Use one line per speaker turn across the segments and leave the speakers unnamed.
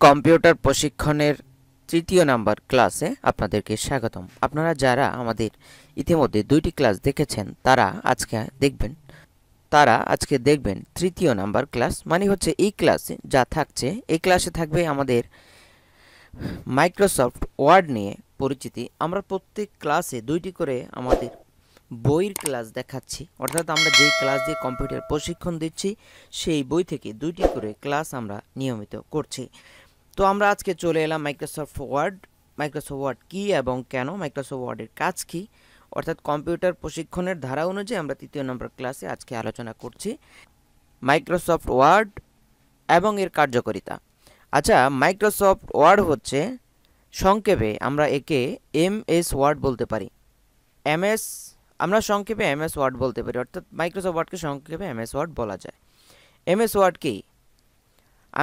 Computer প্রশিক্ষণের তৃতীয় number ক্লাসে আপনাদেরকে স্বাগতম। আপনারা যারা আমাদের ইতিমধ্যে দুইটি ক্লাস দেখেছেন তারা আজকে দেখবেন তৃতীয় নাম্বার ক্লাস, মানে হচ্ছে এই ক্লাসে যা থাকছে, এই ক্লাসে থাকবে আমাদের মাইক্রোসফট ওয়ার্ড নিয়ে পরিচিতি। আমরা প্রত্যেক ক্লাসে দুইটি করে আমাদের বইয়ের ক্লাস দেখাচ্ছি, অর্থাৎ আমরা যেই ক্লাস দিয়ে কম্পিউটার প্রশিক্ষণ দিচ্ছি সেই বই থেকে দুইটি করে ক্লাস আমরা নিয়মিত করছি। তো আমরা আজকে চলে এলাম মাইক্রোসফট ওয়ার্ড কী এবং কেন, মাইক্রোসফট ওয়ার্ডের কাজ কী, অর্থাৎ কম্পিউটার প্রশিক্ষণের ধারা অনুযায়ী আমরা তৃতীয় নম্বর ক্লাসে আজকে আলোচনা করছি মাইক্রোসফট ওয়ার্ড এবং এর কার্যকারিতা। আচ্ছা, মাইক্রোসফট ওয়ার্ড হচ্ছে সংক্ষেপে আমরা একে এমএস ওয়ার্ড বলতে পারি। আমরা সংক্ষেপে এমএস ওয়ার্ড বলতে পারি, অর্থাৎ মাইক্রোসফট ওয়ার্ডকে সংক্ষেপে এমএস ওয়ার্ড বলা যায়। এমএস ওয়ার্ড কি?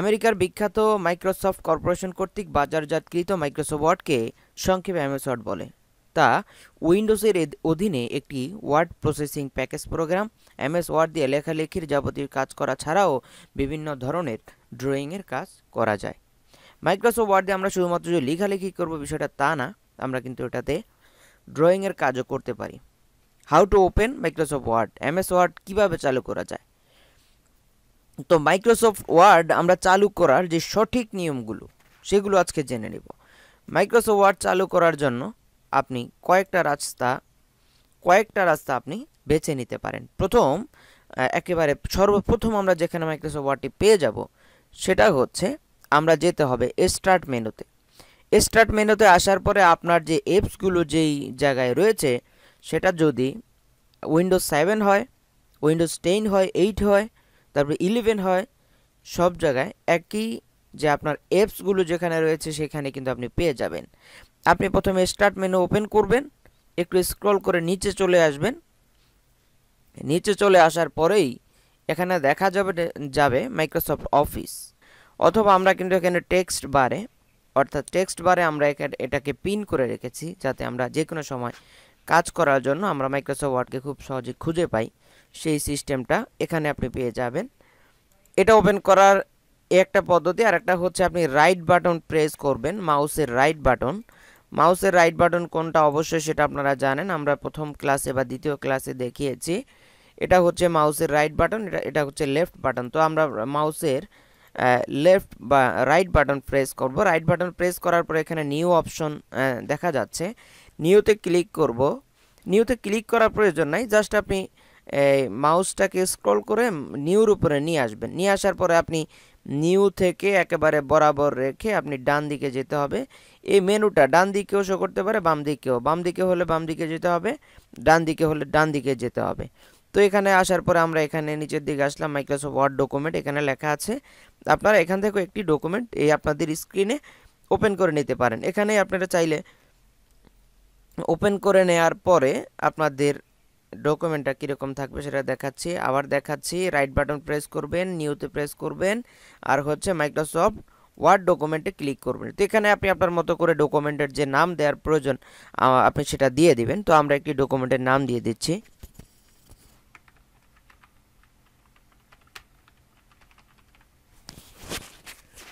আমেরিকার বিখ্যাত মাইক্রোসফট কর্পোরেশন কর্তৃক বাজারজাতকৃত মাইক্রোসফট ওয়ার্ডকে সংক্ষেপে এমএস ওয়ার্ড বলে। তা উইন্ডোজের অধীনে একটি word processing package program. MS Word দিয়ে লেখালেখির যাবতীয় কাজ করা ছাড়াও বিভিন্ন ধরনের ড্রয়িংয়ের কাজ করা যায়। মাইক্রোসফট ওয়ার্ড দিয়ে আমরা শুধুমাত্র যে লেখালেখি করব বিষয়টা তা না, আমরা কিন্তু এটাতে ড্রয়িংয়ের কাজও করতে পারি। How to open Microsoft Word, MS Word কীভাবে চালু করা যায়। তো মাইক্রোসফট ওয়ার্ড আমরা চালু করার যে সঠিক নিয়মগুলো সেগুলো আজকে জেনে নেব। মাইক্রোসফট ওয়ার্ড চালু করার জন্য আপনি কয়েকটা রাস্তা আপনি বেছে নিতে পারেন। সর্বপ্রথম আমরা যেখানে মাইক্রোসফট ওয়ার্ডটি পেয়ে যাব সেটা হচ্ছে আমরা যেতে হবে স্টার্ট মেনুতে। স্টার্ট মেনুতে আসার পরে আপনার যে অ্যাপসগুলো যেই জায়গায় রয়েছে সেটা যদি উইন্ডোজ 7 হয়, উইন্ডোজ 10 হয়, 8 হয়, তারপরে 11 হয়, সব জায়গায় একই যে আপনার অ্যাপসগুলো যেখানে রয়েছে সেখানে কিন্তু আপনি পেয়ে যাবেন। আপনি প্রথমে স্টার্ট মেনু ওপেন করবেন, একটু স্ক্রল করে নিচে চলে আসবেন। নিচে চলে আসার পরেই এখানে দেখা যাবে মাইক্রোসফট অফিস, অথবা আমরা কিন্তু এখানে টেক্সট বারে আমরা এটাকে পিন করে রেখেছি যাতে আমরা যে কোনো সময় কাজ করার জন্য আমরা মাইক্রোসফট ওয়ার্ডকে খুব সহজে খুঁজে পাই। সেই সিস্টেমটা এখানে আপনি পেয়ে যাবেন। এটা ওপেন করার একটা পদ্ধতি, আর একটা হচ্ছে আপনি রাইট বাটন প্রেস করবেন, মাউসের রাইট বাটন কোনটা অবশ্যই সেটা আপনারা জানেন, আমরা প্রথম ক্লাসে বা দ্বিতীয় ক্লাসে দেখিয়েছি। এটা হচ্ছে মাউসের রাইট বাটন, এটা হচ্ছে লেফট বাটন। তো আমরা মাউসের লেফট বা রাইট বাটন প্রেস করব। রাইট বাটন প্রেস করার পরে এখানে নিউ অপশন দেখা যাচ্ছে, নিউতে ক্লিক করব। নিউতে ক্লিক করার প্রয়োজন নাই, জাস্ট আপনি মাউসটাকে স্ক্রল করে নিউর উপরে নিয়ে আসবেন। নিয়ে আসার পরে আপনি নিউ থেকে একেবারে বরাবর রেখে আপনি ডান দিকে যেতে হবে। এই মেনুটা ডান দিকেও শো করতে পারে, বাম দিকে হলে বাম দিকে যেতে হবে, ডান দিকে হলে ডান দিকে যেতে হবে। তো এখানে আসার পরে আমরা এখানে নিচের দিকে আসলাম, মাইক্রোসফট ওয়ার্ড ডকুমেন্ট এখানে লেখা আছে। আপনারা এখান থেকে একটি ডকুমেন্ট আপনাদের স্ক্রিনে ওপেন করে নিতে পারেন। এখানে আপনারা চাইলে ওপেন করে নেওয়ার পরে আপনাদের ডকুমেন্টটা কীরকম থাকবে সেটা দেখাচ্ছি। রাইট বাটন প্রেস করবেন, নিউতে প্রেস করবেন, আর হচ্ছে মাইক্রোসফট ওয়ার্ড ডকুমেন্টে ক্লিক করবেন। তো এখানে আপনি আপনার মতো করে ডকুমেন্টের যে নাম দেওয়ার প্রয়োজন আপনি সেটা দিয়ে দিবেন। তো আমরা একটি ডকুমেন্টের নাম দিয়ে দিচ্ছি।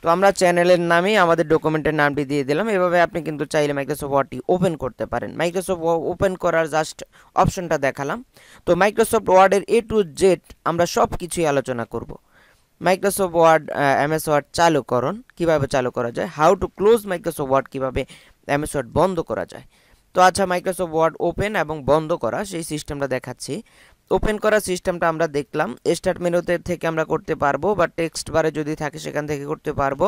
তো আমরা চ্যানেলের নামেই আমাদের ডকুমেন্টের নামটি দিয়ে দিলাম। এভাবে আপনি কিন্তু চাইলে মাইক্রোসফট ওয়ার্ডটি ওপেন করতে পারেন। মাইক্রোসফট ওপেন করার জাস্ট অপশনটা দেখালাম। তো মাইক্রোসফট ওয়ার্ডের A to Z আমরা সব কিছুই আলোচনা করব। মাইক্রোসফট ওয়ার্ড এমএস ওয়ার্ড চালুকরণ কীভাবে চালু করা যায়, how to close Microsoft Word কীভাবে এমএস ওয়ার্ড বন্ধ করা যায়। তো আচ্ছা, মাইক্রোসফট ওয়ার্ড ওপেন এবং বন্ধ করা সেই সিস্টেমটা দেখাচ্ছি। ওপেন করার সিস্টেমটা আমরা দেখলাম, স্টার্ট মেনুতে থেকে আমরা করতে পারবো, বা টেক্সট বারে যদি থাকে সেখান থেকে করতে পারবো,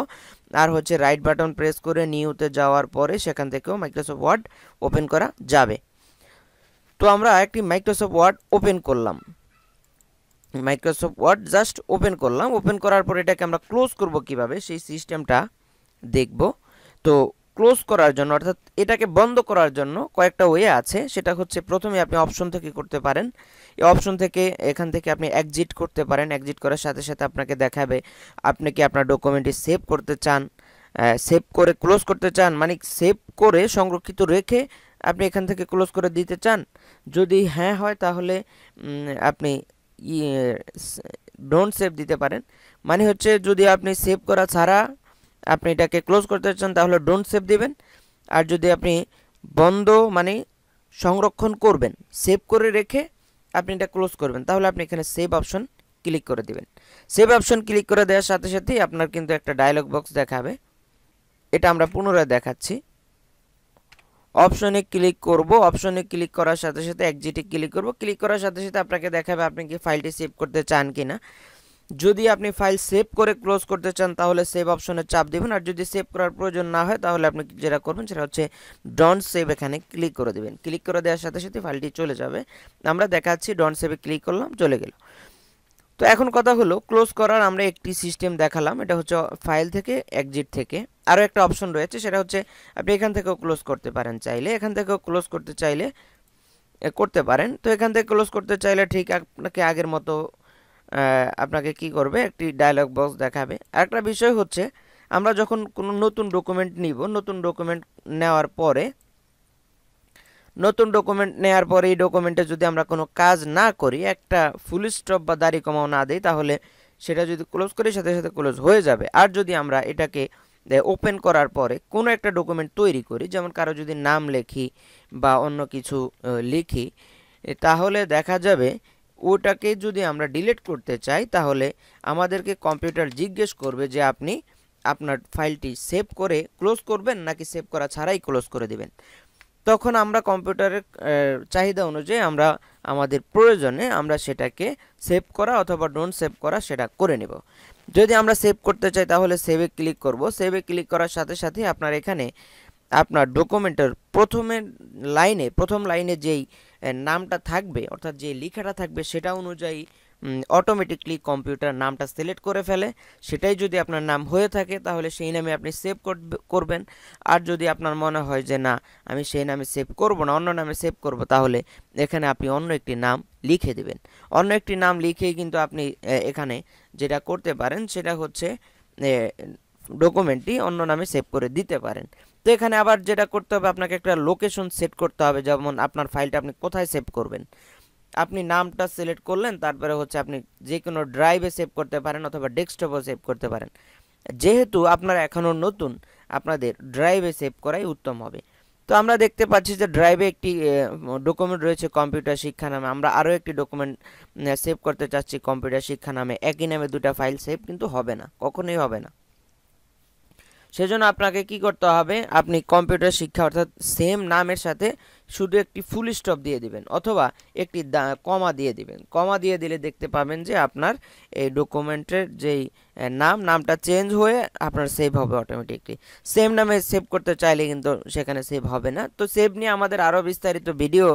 আর হচ্ছে রাইট বাটন প্রেস করে নিউতে যাওয়ার পরে সেখান থেকেও মাইক্রোসফট ওয়ার্ড ওপেন করা যাবে। তো আমরা একটি মাইক্রোসফট ওয়ার্ড ওপেন করলাম, জাস্ট ওপেন করলাম। ওপেন করার পর এটাকে আমরা ক্লোজ করব কিভাবে সেই সিস্টেমটা দেখব। তো ক্লোজ করার জন্য, অর্থাৎ এটাকে বন্ধ করার জন্য কয়েকটা ওয়ে আছে। সেটা হচ্ছে প্রথমে আপনি অপশন থেকে করতে পারেন। এই অপশন থেকে এখান থেকে আপনি এক্সিট করতে পারেন। এক্সিট করার সাথে সাথে আপনাকে দেখাবে আপনি কি আপনার ডকুমেন্টটি সেভ করতে চান, সেভ করে ক্লোজ করতে চান, মানে সেভ করে সংরক্ষিত রেখে আপনি এখান থেকে ক্লোজ করে দিতে চান। যদি হ্যাঁ হয় তাহলে আপনি ডোন্ট সেভ দিতে পারেন। মানে হচ্ছে যদি আপনি সেভ করা ছাড়া আপনি এটাকে ক্লোজ করতে চান তাহলে ডোন্ট সেভ দিবেন। আর যদি আপনি বন্ধ মানে সংরক্ষণ করবেন, সেভ করে রেখে আপনি এটা ক্লোজ করবেন, তাহলে আপনি এখানে সেভ অপশন ক্লিক করে দিবেন। সেভ অপশন ক্লিক করে দেওয়ার সাথে সাথেই আপনার কিন্তু একটা ডায়লগ বক্স দেখাবে। এটা আমরা পুনরায় দেখাচ্ছি। অপশনে ক্লিক করব, অপশনে ক্লিক করার সাথে সাথে এক্সিটে ক্লিক করব। ক্লিক করার সাথে সাথে আপনাকে দেখাবে আপনি কি ফাইলটি সেভ করতে চান কিনা। যদি আপনি ফাইল সেভ করে ক্লোজ করতে চান তাহলে সেভ অপশনে চাপ দিবেন, আর যদি সেভ করার প্রয়োজন না হয় তাহলে আপনি যেটা করবেন সেটা হচ্ছে ডন্ট সেভ, এখানে ক্লিক করে দিবেন। ক্লিক করে দেওয়ার সাথে সাথে ফাইলটি চলে যাবে। আমরা দেখাচ্ছি ডন্ট সেভে ক্লিক করলাম, চলে গেল। তো এখন কথা হলো ক্লোজ করার আমরা একটি সিস্টেম দেখালাম, এটা হচ্ছে ফাইল থেকে এক্সিট থেকে। আরও একটা অপশন রয়েছে, সেটা হচ্ছে আপনি এখান থেকেও ক্লোজ করতে পারেন, চাইলে এখান থেকেও ক্লোজ করতে চাইলে করতে পারেন। তো এখান থেকে ক্লোজ করতে চাইলে ঠিক আপনাকে আগের মতো আপনাকে কি করবে, একটি ডায়লগ বক্স দেখাবে। আরেকটা বিষয় হচ্ছে আমরা যখন কোনো নতুন ডকুমেন্ট নিব, নতুন ডকুমেন্ট নেওয়ার পরে এই ডকুমেন্টে যদি আমরা কোনো কাজ না করি, একটা ফুল স্টপ বা দাড়ি কমাও না দিই, তাহলে সেটা যদি ক্লোজ করি সাথে সাথে ক্লোজ হয়ে যাবে। আর যদি আমরা এটাকে ওপেন করার পরে কোনো একটা ডকুমেন্ট তৈরি করি, যেমন কারো যদি নাম লিখি বা অন্য কিছু লিখি, তাহলে দেখা যাবে ওটাকে যদি আমরা ডিলিট করতে চাই তাহলে আমাদেরকে কম্পিউটার জিজ্ঞেস করবে যে আপনি আপনার ফাইলটি সেভ করে ক্লোজ করবেন নাকি সেভ করা ছাড়াই ক্লোজ করে দিবেন। তখন আমরা কম্পিউটারের চাহিদা অনুযায়ী আমরা আমাদের প্রয়োজনে আমরা সেটাকে সেভ করা অথবা ডোন্ট সেভ করা সেটা করে নেব। যদি আমরা সেভ করতে চাই তাহলে সেভে ক্লিক করব। সেভে ক্লিক করার সাথে সাথে আপনার এখানে আপনার ডকুমেন্টের প্রথম লাইনে যেই নামটা থাকবে, অর্থাৎ যে লেখাটা থাকবে সেটা অনুযায়ী অটোমেটিকলি কম্পিউটার নামটা সিলেক্ট করে ফেলে। সেটাই যদি আপনার নাম হয়ে থাকে তাহলে সেই নামে আপনি সেভ করবেন। আর যদি আপনার মনে হয় যে না আমি সেই নামে সেভ করব না, অন্য নামে সেভ করব, তাহলে এখানে আপনি অন্য একটি নাম লিখে দেবেন। অন্য একটি নাম লিখেই কিন্তু আপনি এখানে যেটা করতে পারেন সেটা হচ্ছে ডকুমেন্টটি অন্য নামে সেভ করে দিতে পারেন। তো এখানে আবার যেটা করতে হবে, আপনাকে একটা লোকেশন সেট করতে হবে, যেমন আপনার ফাইলটা আপনি কোথায় সেভ করবেন। আপনি নামটা সিলেক্ট করলেন, তারপরে হচ্ছে আপনি যে কোনো ড্রাইভে সেভ করতে পারেন অথবা ডেস্কটপে সেভ করতে পারেন। যেহেতু আপনারা এখনও নতুন, আপনাদের ড্রাইভে সেভ করাই উত্তম হবে। তো আমরা দেখতে পাচ্ছি যে ড্রাইভে একটি ডকুমেন্ট রয়েছে কম্পিউটার শিক্ষা নামে। আমরা আরও একটি ডকুমেন্ট সেভ করতে চাচ্ছি কম্পিউটার শিক্ষা নামে। একই নামে দুটা ফাইল সেভ কিন্তু হবে না, কখনোই হবে না। সেজন্য আপনাকে কি করতে হবে, আপনি কম্পিউটার শিক্ষা অর্থাৎ সেম নামের সাথে শুধু একটি ফুল স্টপ দিয়ে দিবেন অথবা একটি কমা দিয়ে দিবেন। কমা দিয়ে দিলে দেখতে পাবেন যে আপনার এই ডকুমেন্টের যেই নামটা চেঞ্জ হয়ে আপনার সেভ হবে অটোমেটিকলি। সেম নামে সেভ করতে চাইলে কিন্তু সেখানে সেভ হবে না। তো সেভ নিয়ে আমাদের আরও বিস্তারিত ভিডিও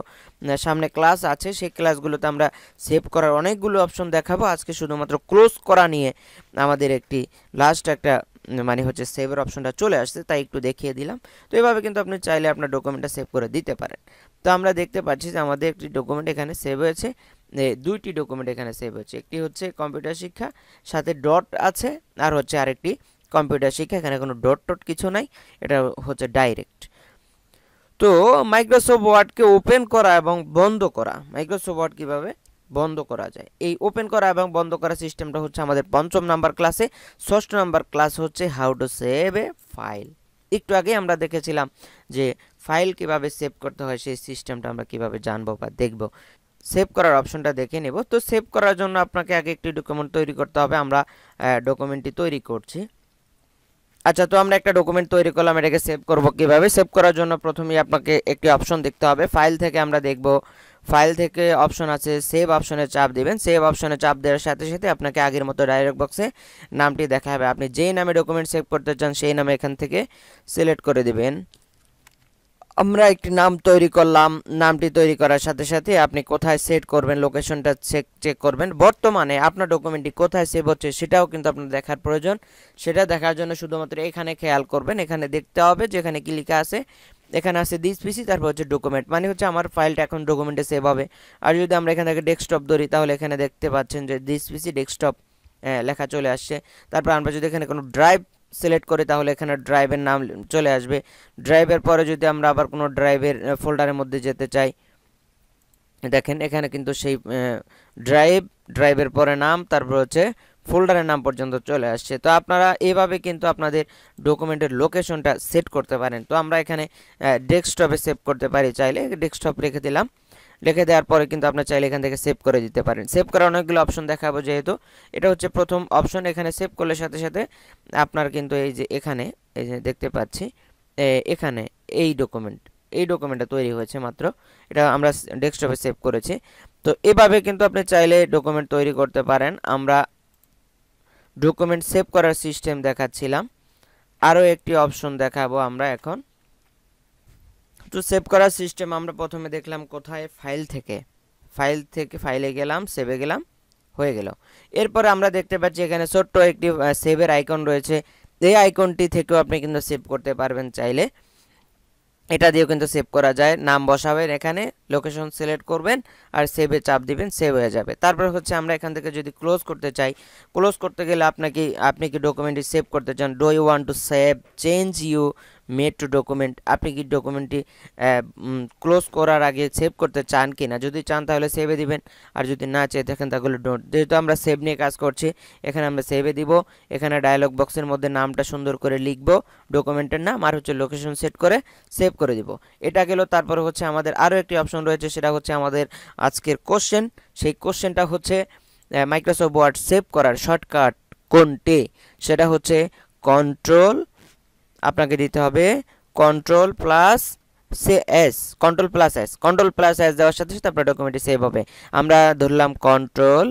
সামনে ক্লাস আছে, সেই ক্লাসগুলোতে আমরা সেভ করার অনেকগুলো অপশন দেখাবো। আজকে শুধুমাত্র ক্লোজ করা নিয়ে আমাদের একটি লাস্ট একটা মানে হচ্ছে সেভের অপশনটা চলে আসছে, তাই একটু দেখিয়ে দিলাম। তো এভাবে কিন্তু আপনি চাইলে আপনার ডকুমেন্টটা সেভ করে দিতে পারেন। তো আমরা দেখতে পাচ্ছি যে আমাদের একটি ডকুমেন্ট এখানে সেভ হয়েছে, দুইটি ডকুমেন্ট এখানে সেভ হয়েছে। একটি হচ্ছে কম্পিউটার শিক্ষা, সাথে ডট আছে, আর হচ্ছে আরেকটি কম্পিউটার শিক্ষা, এখানে কোনো ডট টট কিছু নাই, এটা হচ্ছে ডাইরেক্ট। তো মাইক্রোসফট ওয়ার্ডকে ওপেন করা এবং বন্ধ করা, মাইক্রোসফট ওয়ার্ড কীভাবে বন্ধ করা যায়, এই ওপেন করা এবং বন্ধ করা সিস্টেমটা হচ্ছে আমাদের 5ম নাম্বার ক্লাসে। 6ষ্ঠ নাম্বার ক্লাস হচ্ছে how to save A file. একটু আগে আমরা দেখেছিলাম যে ফাইল কিভাবে সেভ করতে হয়, সেই সিস্টেমটা আমরা কিভাবে জানবো বা দেখব। সেভ করার অপশনটা দেখে নেব। তো সেভ করার জন্য আপনাকে আগে একটি ডকুমেন্ট তৈরি করতে হবে। আমরা ডকুমেন্টটি তৈরি করছি। আচ্ছা, তো আমরা একটা ডকুমেন্ট তৈরি করলাম, এটাকে সেভ করব কিভাবে। সেভ করার জন্য প্রথমেই আপনাকে একটি অপশন দেখতে হবে। ফাইল থেকে আমরা দেখব, ফাইল থেকে অপশন আছে সেভ, অপশনে চাপ দিবেন। সেভ অপশনে চাপ দেওয়ার সাথে সাথে আপনাকে আগের মতো ডায়লগ বক্সে নামটি দেখা হবে। আপনি যেই নামে ডকুমেন্ট সেভ করতে চান সেই নামে এখান থেকে সিলেক্ট করে দিবেন। আমরা একটি নাম তৈরি করলাম। নামটি তৈরি করার সাথে সাথে আপনি কোথায় সেট করবেন, লোকেশনটা চেক করবেন। বর্তমানে আপনার ডকুমেন্টটি কোথায় সেভ হচ্ছে সেটাও কিন্তু আপনার দেখার প্রয়োজন। সেটা দেখার জন্য শুধুমাত্র এখানে খেয়াল করবেন, এখানে দেখতে হবে যে এখানে কি লেখা আছে। এখানে আছে দিস পিসি, তারপর হচ্ছে ডকুমেন্ট, মানে হচ্ছে আমার ফাইলটা এখন ডকুমেন্টে সেভ হবে। আর যদি আমরা এখান থেকে ডেস্কটপ ধরি তাহলে এখানে দেখতে পাচ্ছেন যে দিস পিসি ডেস্কটপ লেখা চলে আসছে। তারপর আমরা যদি এখানে কোনো ড্রাইভ সিলেক্ট করি তাহলে এখানে ড্রাইভের নাম চলে আসবে। ড্রাইভের পরে যদি আমরা আবার কোনো ফোল্ডারের মধ্যে যেতে চাই, দেখেন এখানে কিন্তু সেই ড্রাইভের পরে নাম, তারপর হচ্ছে ফোল্ডারের নাম পর্যন্ত চলে আসছে। তো আপনারা এভাবে কিন্তু আপনাদের ডকুমেন্টের লোকেশনটা সেট করতে পারেন। তো আমরা এখানে ডেস্কটপে সেভ করতে পারি, চাইলে ডেস্কটপ রেখে দিলাম। রেখে দেওয়ার পরে কিন্তু আপনার চাইলে এখান থেকে সেভ করে দিতে পারেন। সেভ করার অনেকগুলো অপশন দেখাবো, যেহেতু এটা হচ্ছে প্রথম অপশন। এখানে সেভ করলে সাথে সাথে আপনার কিন্তু এই যে এখানে এই যে দেখতে পাচ্ছি এখানে এই ডকুমেন্টটা তৈরি হয়েছে মাত্র, এটা আমরা ডেস্কটপে সেভ করেছি। তো এভাবে কিন্তু আপনি চাইলে ডকুমেন্ট তৈরি করতে পারেন। আমরা ডকুমেন্ট সেভ করার সিস্টেম দেখাচ্ছিলাম, আরও একটি অপশন দেখাবো আমরা এখন। তো সেভ করার সিস্টেম আমরা প্রথমে দেখলাম কোথায়, ফাইলে গেলাম, সেভে গেলাম, হয়ে গেল। এরপরে আমরা দেখতে পাচ্ছি এখানে ছোট্ট একটি সেভের আইকন রয়েছে। এই আইকনটি থেকেও আপনি কিন্তু সেভ করতে পারবেন চাইলে, এটা দিয়েও কিন্তু সেভ করা যায়। নাম বসাবেন, এখানে লোকেশন সিলেক্ট করবেন আর সেভে চাপ দিবেন, সেভ হয়ে যাবে। তারপর হচ্ছে আমরা এখান থেকে যদি ক্লোজ করতে চাই, ক্লোজ করতে গেলে আপনি কি ডকুমেন্টটি সেভ করতে চান, do you want to save change you made to document, আপনি কি ডকুমেন্টটি ক্লোজ করার আগে সেভ করতে চান কি না, যদি চান তাহলে সেভে দিবেন, আর যদি না চেয়ে দেখেন তাহলে ডোন্ট। যেহেতু আমরা সেভ নিয়ে কাজ করছি, এখানে আমরা সেভে দিব। এখানে ডায়লগ বক্সের মধ্যে নামটা সুন্দর করে লিখব, ডকুমেন্টের নাম, আর হচ্ছে লোকেশন সেট করে সেভ করে দিব। এটা গেল। তারপরে হচ্ছে আমাদের আরও একটি অপশন রয়েছে, সেটা হচ্ছে আমাদের আজকের কোশ্চেন। সেই কোশ্চেনটা হচ্ছে মাইক্রোসফট ওয়ার্ড সেভ করার শর্টকাট কোনটি, সেটা হচ্ছে কন্ট্রোল, আপনাকে দিতে হবে control plus control plus S দেওয়ার সাথে সাথে আপনার ডকুমেন্টটি সেভ হবে। আমরা ধরলাম কন্ট্রোল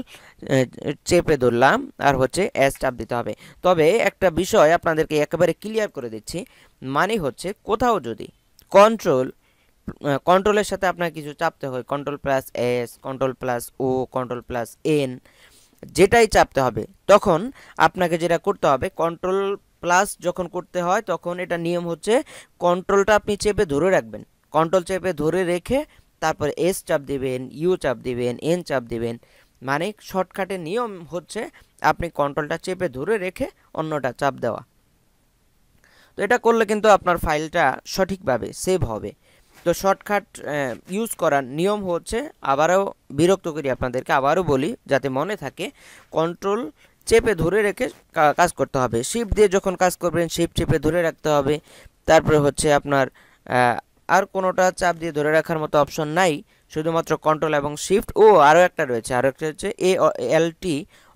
চেপে ধরলাম, আর হচ্ছে এস চাপ দিতে হবে। তবে একটা বিষয় আপনাদেরকে একেবারে ক্লিয়ার করে দিচ্ছি, মানে হচ্ছে কোথাও যদি কন্ট্রোলের সাথে আপনার কিছু চাপতে হয়, control plus S, control plus O, control plus N, যেটাই চাপতে হবে, তখন আপনাকে যেটা করতে হবে, কন্ট্রোল প্লাস যখন করতে হয় তখন এটা নিয়ম হচ্ছে কন্ট্রোলটা আপনি চেপে ধরে রাখবেন, কন্ট্রোল চেপে ধরে রেখে তারপর এস চাপ দিবেন, ইউ চাপ দিবেন, এন চাপ দিবেন। মানে শর্টকাটের নিয়ম হচ্ছে আপনি কন্ট্রোলটা চেপে ধরে রেখে অন্যটা চাপ দেওয়া। তো এটা করলে কিন্তু আপনার ফাইলটা সঠিকভাবে সেভ হবে। তো শর্টকাট ইউজ করার নিয়ম হচ্ছে, আবারও বিরক্ত করি আপনাদেরকে, আবারও বলি যাতে মনে থাকে, কন্ট্রোল চেপে ধরে রেখে কাজ করতে হবে। শিফট দিয়ে যখন কাজ করবেন শিফট চেপে ধরে রাখতে হবে। তারপরে হচ্ছে আপনার আর কোনোটা চাপ দিয়ে ধরে রাখার মতো অপশন নাই, শুধুমাত্র কন্ট্রোল এবং শিফট। ও আরও একটা রয়েছে, আরও একটা হচ্ছে ALT,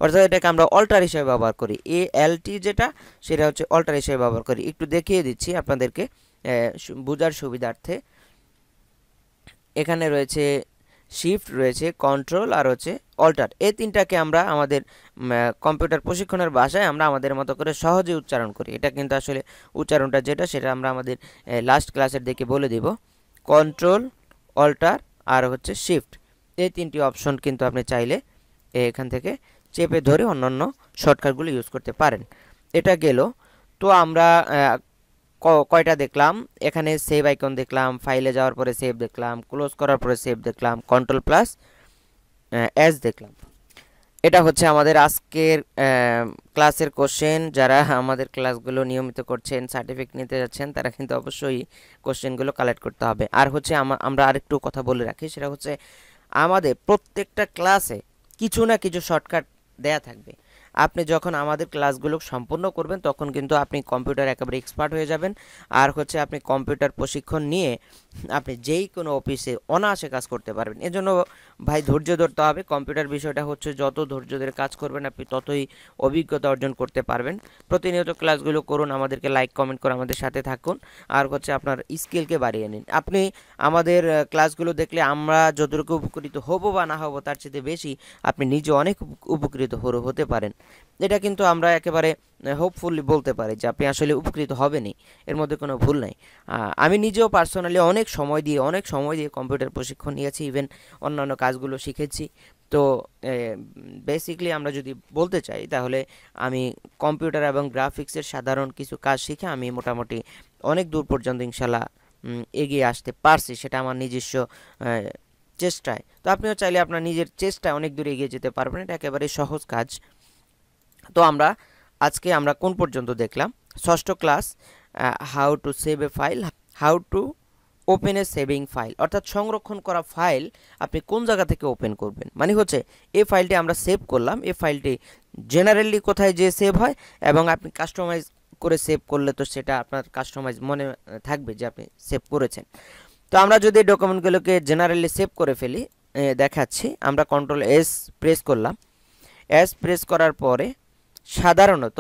অর্থাৎ এটাকে আমরা অল্টার হিসেবে ব্যবহার করি। ALT যেটা, সেটা হচ্ছে অল্টার হিসেবে ব্যবহার করি। একটু দেখিয়ে দিচ্ছি আপনাদেরকে বোঝার সুবিধার্থে। এখানে রয়েছে শিফট, রয়েছে কন্ট্রোল, আর হচ্ছে অল্টার। এই তিনটাকে আমরা আমাদের কম্পিউটার প্রশিক্ষণের ভাষায় আমরা আমাদের মতো করে সহজে উচ্চারণ করি। এটা কিন্তু আসলে উচ্চারণটা যেটা, সেটা আমরা আমাদের লাস্ট ক্লাসের দিকে বলে দিব। কন্ট্রোল, অল্টার, আর হচ্ছে শিফট, এই তিনটি অপশন কিন্তু আপনি চাইলে এখান থেকে চেপে ধরে অন্যান্য শর্টকাটগুলো ইউজ করতে পারেন। এটা গেল। তো আমরা কয়টা দেখলাম, এখানে সেভ আইকন দেখলাম, ফাইলে যাওয়ার পরে সেভ দেখলাম, ক্লোজ করার পরে সেভ দেখলাম, কন্ট্রোল প্লাস এস দেখলাম। এটা হচ্ছে আমাদের আজকের ক্লাসের কোশ্চেন। যারা আমাদের ক্লাসগুলো নিয়মিত করছেন, সার্টিফিকেট নিতে যাচ্ছেন, তারা কিন্তু অবশ্যই কোশ্চেনগুলো কালেক্ট করতে হবে। আর হচ্ছে আমরা আরেকটু কথা বলে রাখি, সেটা হচ্ছে আমাদের প্রত্যেকটা ক্লাসে কিছু না কিছু শর্টকাট দেয়া থাকবে। আপনি যখন আমাদের ক্লাসগুলো সম্পূর্ণ করবেন তখন কিন্তু আপনি কম্পিউটার একেবারে এক্সপার্ট হয়ে যাবেন। আর হচ্ছে আপনি কম্পিউটার প্রশিক্ষণ নিয়ে আপনি যেই কোনো অফিসে অনায়াসে কাজ করতে পারবেন। এজন্য ভাই ধৈর্য ধরতে হবে। কম্পিউটার বিষয়টা হচ্ছে যত ধৈর্য ধরে কাজ করবেন আপনি ততই অভিজ্ঞতা অর্জন করতে পারবেন। প্রতিনিয়ত ক্লাসগুলো করুন, আমাদেরকে লাইক কমেন্ট করে আমাদের সাথে থাকুন, আর হচ্ছে আপনার স্কিলকে বাড়িয়ে নিন। আপনি আমাদের ক্লাসগুলো দেখলে আমরা যতটুকু উপকৃত হব বা না হব তার চেয়ে বেশি আপনি নিজে অনেক উপকৃত হতে পারেন। এটা কিন্তু আমরা একেবারে হোপফুলি বলতে পারি যে আপনি আসলে উপকৃত হবেনই, এর মধ্যে কোনো ভুল নাই। আমি নিজেও পার্সোনালি অনেক সময় দিয়ে কম্পিউটার প্রশিক্ষণ নিয়েছি, ইভেন অন্যান্য কাজগুলো শিখেছি। তো বেসিক্যালি আমরা যদি বলতে চাই তাহলে আমি কম্পিউটার এবং গ্রাফিক্সের সাধারণ কিছু কাজ শিখে আমি মোটামুটি অনেক দূর পর্যন্ত ইনশাল্লাহ এগিয়ে আসতে পারছি, সেটা আমার নিজস্ব চেষ্টায়। তো আপনিও চাইলে আপনার নিজের চেষ্টায় অনেক দূর এগিয়ে যেতে পারবেন, এটা একেবারে সহজ কাজ। তো আজকে আমরা কোন পর্যন্ত দেখলাম, ষষ্ঠ class, how to save A file, how to open A saving file, অর্থাৎ সংরক্ষণ করা ফাইল আপনি কোন জায়গা থেকে ওপেন করবেন। মানে হচ্ছে এই ফাইলটি আমরা সেভ করলাম, এই ফাইলটি জেনারেলি কোথায় যে সেভ হয়, এবং আপনি কাস্টমাইজ করে সেভ করলে তো সেটা আপনার কাস্টমাইজ মনে থাকবে যে আপনি সেভ করেছেন। তো আমরা যদি ডকুমেন্টগুলোকে জেনারেলি সেভ করে ফেলি, দেখাচ্ছি, আমরা কন্ট্রোল এস প্রেস করলাম। এস প্রেস করার পরে সাধারণত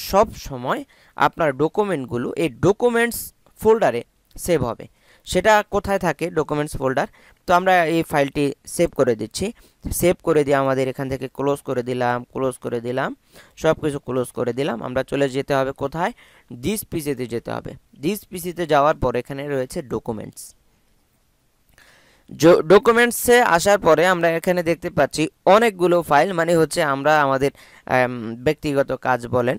সব সময় আপনার ডকুমেন্টগুলো এই ডকুমেন্টস ফোল্ডারে সেভ হবে। সেটা কোথায় থাকে ডকুমেন্টস ফোল্ডার, তো আমরা এই ফাইলটি সেভ করে দিচ্ছি। সেভ করে দিয়ে আমাদের এখান থেকে ক্লোজ করে দিলাম, সব কিছু ক্লোজ করে দিলাম। আমরা চলে যেতে হবে কোথায়, দিস পিসিতে যেতে হবে। দিস পিসিতে যাওয়ার পর এখানে রয়েছে ডকুমেন্টস। ডকুমেন্টসে আসার পরে আমরা এখানে দেখতে পাচ্ছি অনেকগুলো ফাইল, মানে হচ্ছে আমরা আমাদের ব্যক্তিগত কাজ বলেন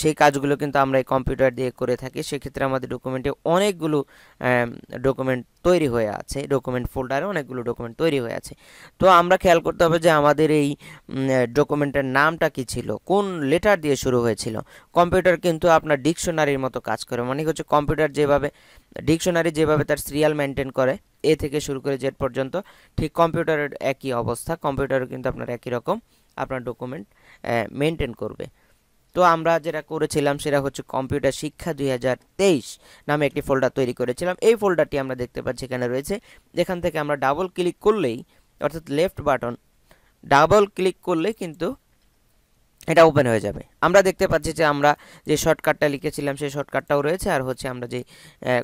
সেই কাজগুলো কিন্তু আমরা এই কম্পিউটার দিয়ে করে থাকি। সেক্ষেত্রে আমাদের ডকুমেন্টে অনেকগুলো ডকুমেন্ট তৈরি হয়ে আছে, ডকুমেন্ট ফোল্ডারে অনেকগুলো ডকুমেন্ট তৈরি হয়ে আছে। তো আমরা খেয়াল করতে হবে যে আমাদের এই ডকুমেন্টের নামটা কি ছিল, কোন লেটার দিয়ে শুরু হয়েছিল। কম্পিউটার কিন্তু আপনার ডিকশনারির মতো কাজ করে, মানে হচ্ছে কম্পিউটার যেভাবে ডিকশনারি যেভাবে তার সিরিয়াল মেনটেন করে এ থেকে শুরু করে জেড পর্যন্ত, ঠিক কম্পিউটারের একই অবস্থা। কম্পিউটারও কিন্তু আপনার একই রকম আপনার ডকুমেন্ট মেনটেন করবে। তো আমরা যেটা করেছিলাম সেটা হচ্ছে কম্পিউটার শিক্ষা 2023 নামে একটি ফোল্ডার তৈরি করেছিলাম। এই ফোল্ডারটি আমরা দেখতে পাচ্ছি এখানে রয়েছে। এখান থেকে আমরা ডাবল ক্লিক করলেই, অর্থাৎ লেফট বাটন ডাবল ক্লিক করলেই কিন্তু এটা ওপেন হয়ে যাবে। আমরা দেখতে পাচ্ছি যে আমরা যে শর্টকাটটা লিখেছিলাম সেই শর্টকাটটাও রয়েছে, আর হচ্ছে আমরা যে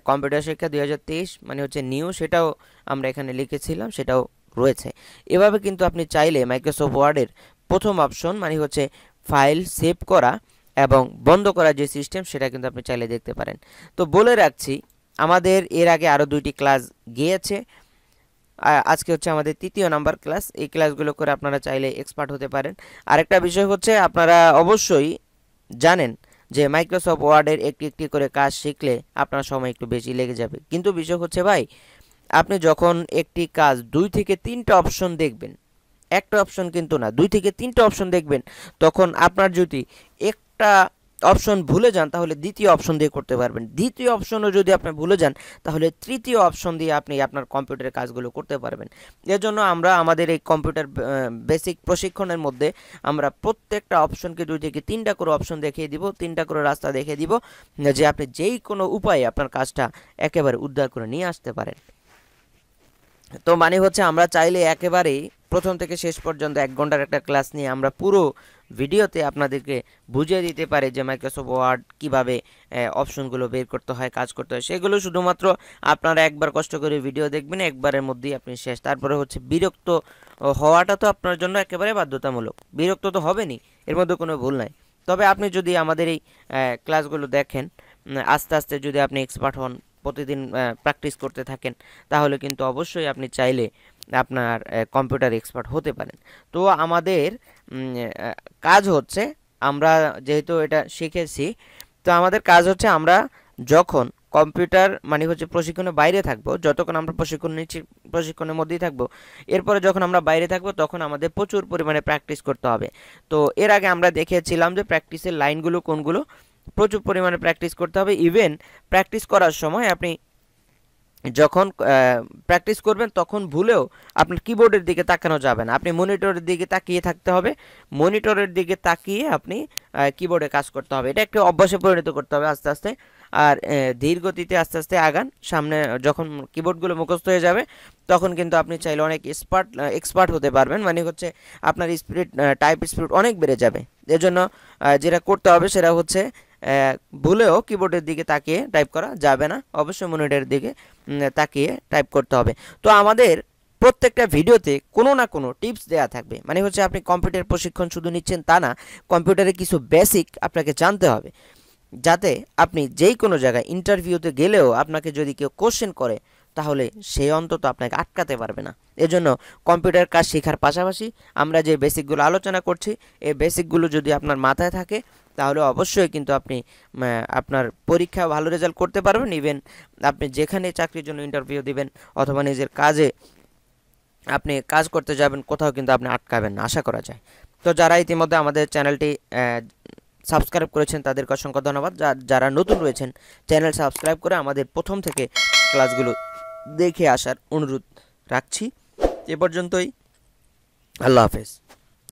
কম্পিউটার শিক্ষা 2023 মানে হচ্ছে নিউ, সেটাও আমরা এখানে লিখেছিলাম, সেটাও রয়েছে। এভাবে কিন্তু আপনি চাইলে মাইক্রোসফট ওয়ার্ডের প্রথম অপশন মানে হচ্ছে ফাইল সেভ করা এবং বন্ধ করার যে সিস্টেম, সেটা কিন্তু আপনি চাইলে দেখতে পারেন। তো বলে রাখছি, আমাদের এর আগে আরও 2টি ক্লাস গিয়েছে, আজকে হচ্ছে আমাদের 3য় নাম্বার ক্লাস। এই ক্লাসগুলো করে আপনারা চাইলে এক্সপার্ট হতে পারেন। আরেকটা বিষয় হচ্ছে, আপনারা অবশ্যই জানেন যে মাইক্রোসফট ওয়ার্ডের একটি করে কাজ শিখলে আপনার সময় একটু বেশি লেগে যাবে, কিন্তু বিষয় হচ্ছে ভাই, আপনি যখন একটি কাজ 2 থেকে 3টা অপশন দেখবেন, একটা অপশন কিন্তু না, 2 থেকে 3টা অপশন দেখবেন, তখন আপনার যদি একটা অপশন ভুলে যান তাহলে দ্বিতীয় অপশন দিয়ে করতে পারবেন। দ্বিতীয় অপশনও যদি আপনি ভুলে যান তাহলে তৃতীয় অপশন দিয়ে আপনি আপনার কম্পিউটারের কাজগুলো করতে পারবেন। এর জন্য আমরা আমাদের এই কম্পিউটার বেসিক প্রশিক্ষণের মধ্যে আমরা প্রত্যেকটা অপশনকে 2 থেকে 3টা করে অপশন দেখিয়ে দিব, 3টা করে রাস্তা দেখিয়ে দিব, যে আপনি যেই কোনো উপায়ে আপনার কাজটা একেবারে উদ্ধার করে নিয়ে আসতে পারেন। তো মানে হচ্ছে আমরা চাইলে একেবারেই প্রথম থেকে শেষ পর্যন্ত 1 ঘন্টার একটা ক্লাস নিয়ে আমরা পুরো ভিডিওতে আপনাদেরকে বুঝিয়ে দিতে পারি যে মাইক্রোসফট ওয়ার্ড কীভাবে অপশনগুলো বের করতে হয়, কাজ করতে হয়। সেগুলো শুধুমাত্র আপনারা একবার কষ্ট করে ভিডিও দেখবেন, একবারের মধ্যেই আপনি শেষ। তারপরে হচ্ছে বিরক্ত হওয়াটা তো আপনার জন্য একেবারে বাধ্যতামূলক, বিরক্ত তো হবেনই, এর মধ্যে কোনো ভুল নাই। তবে আপনি যদি আমাদের এই ক্লাসগুলো দেখেন, আস্তে আস্তে যদি আপনি এক্সপার্ট হন, প্রতিদিন প্র্যাকটিস করতে থাকেন, তাহলে কিন্তু অবশ্যই আপনি চাইলে আপনার কম্পিউটার এক্সপার্ট হতে পারেন। তো আমাদের কাজ হচ্ছে, আমরা যেহেতু এটা শিখেছি, তো আমাদের কাজ হচ্ছে আমরা যখন কম্পিউটার মানে হচ্ছে প্রশিক্ষণের বাইরে থাকবো, যতক্ষণ আমরা প্রশিক্ষণ নিচ্ছি প্রশিক্ষণের মধ্যেই থাকবো, এরপরে যখন আমরা বাইরে থাকবো তখন আমাদের প্রচুর পরিমাণে প্র্যাকটিস করতে হবে। তো এর আগে আমরা দেখিয়েছিলাম যে প্র্যাকটিসের লাইনগুলো কোনগুলো, প্রচুর পরিমাণে প্র্যাকটিস করতে হবে। ইভেন প্র্যাকটিস করার সময় আপনি যখন প্র্যাকটিস করবেন তখন ভুলেও আপনার কিবোর্ডের দিকে তাকানো যাবে না, আপনি মনিটরের দিকে তাকিয়ে থাকতে হবে। মনিটরের দিকে তাকিয়ে আপনি কিবোর্ডে কাজ করতে হবে। এটা একটু অভ্যাসে পরিণত করতে হবে আস্তে আস্তে, আর ধীর গতিতে আস্তে আস্তে আগান। সামনে যখন কিবোর্ডগুলো মুখস্থ হয়ে যাবে তখন কিন্তু আপনি চাইলে অনেক এক্সপার্ট হতে পারবেন, মানে হচ্ছে আপনার স্পিড টাইপ স্পিড অনেক বেড়ে যাবে। এজন্য যেটা করতে হবে সেটা হচ্ছে ভুলেও কিবোর্ডের দিকে তাকিয়ে টাইপ করা যাবে না, অবশ্যই মনিটরের দিকে তাকিয়ে টাইপ করতে হবে। তো আমাদের প্রত্যেকটা ভিডিওতে কোনো না কোনো টিপস দেওয়া থাকবে, মানে হচ্ছে আপনি কম্পিউটার প্রশিক্ষণ শুধু নিচ্ছেন তা না, কম্পিউটারে কিছু বেসিক আপনাকে জানতে হবে, যাতে আপনি যেই কোনো জায়গায় ইন্টারভিউতে গেলেও আপনাকে যদি কেউ কোশ্চেন করে তাহলে সে অন্তত আপনাকে আটকাতে পারবে না। এজন্য কম্পিউটার কাজ শেখার পাশাপাশি আমরা যে বেসিকগুলো আলোচনা করছি, এই বেসিকগুলো যদি আপনার মাথায় থাকে তাহলে অবশ্যই কিন্তু আপনি আপনার পরীক্ষা ভালো রেজাল্ট করতে পারবেন। ইভেন আপনি যেখানে চাকরির জন্য ইন্টারভিউ দিবেন অথবা নিজের কাজে আপনি কাজ করতে যাবেন, কোথাও কিন্তু আপনি আটকাবেন না, আশা করা যায়। তো যারা ইতিমধ্যে আমাদের চ্যানেলটি সাবস্ক্রাইব করেছেন তাদেরকে অসংখ্য ধন্যবাদ। যারা নতুন রয়েছেন চ্যানেল সাবস্ক্রাইব করে আমাদের প্রথম থেকে ক্লাসগুলো দেখে আসার অনুরোধ রাখছি। এ পর্যন্তই, আল্লাহ হাফেজ।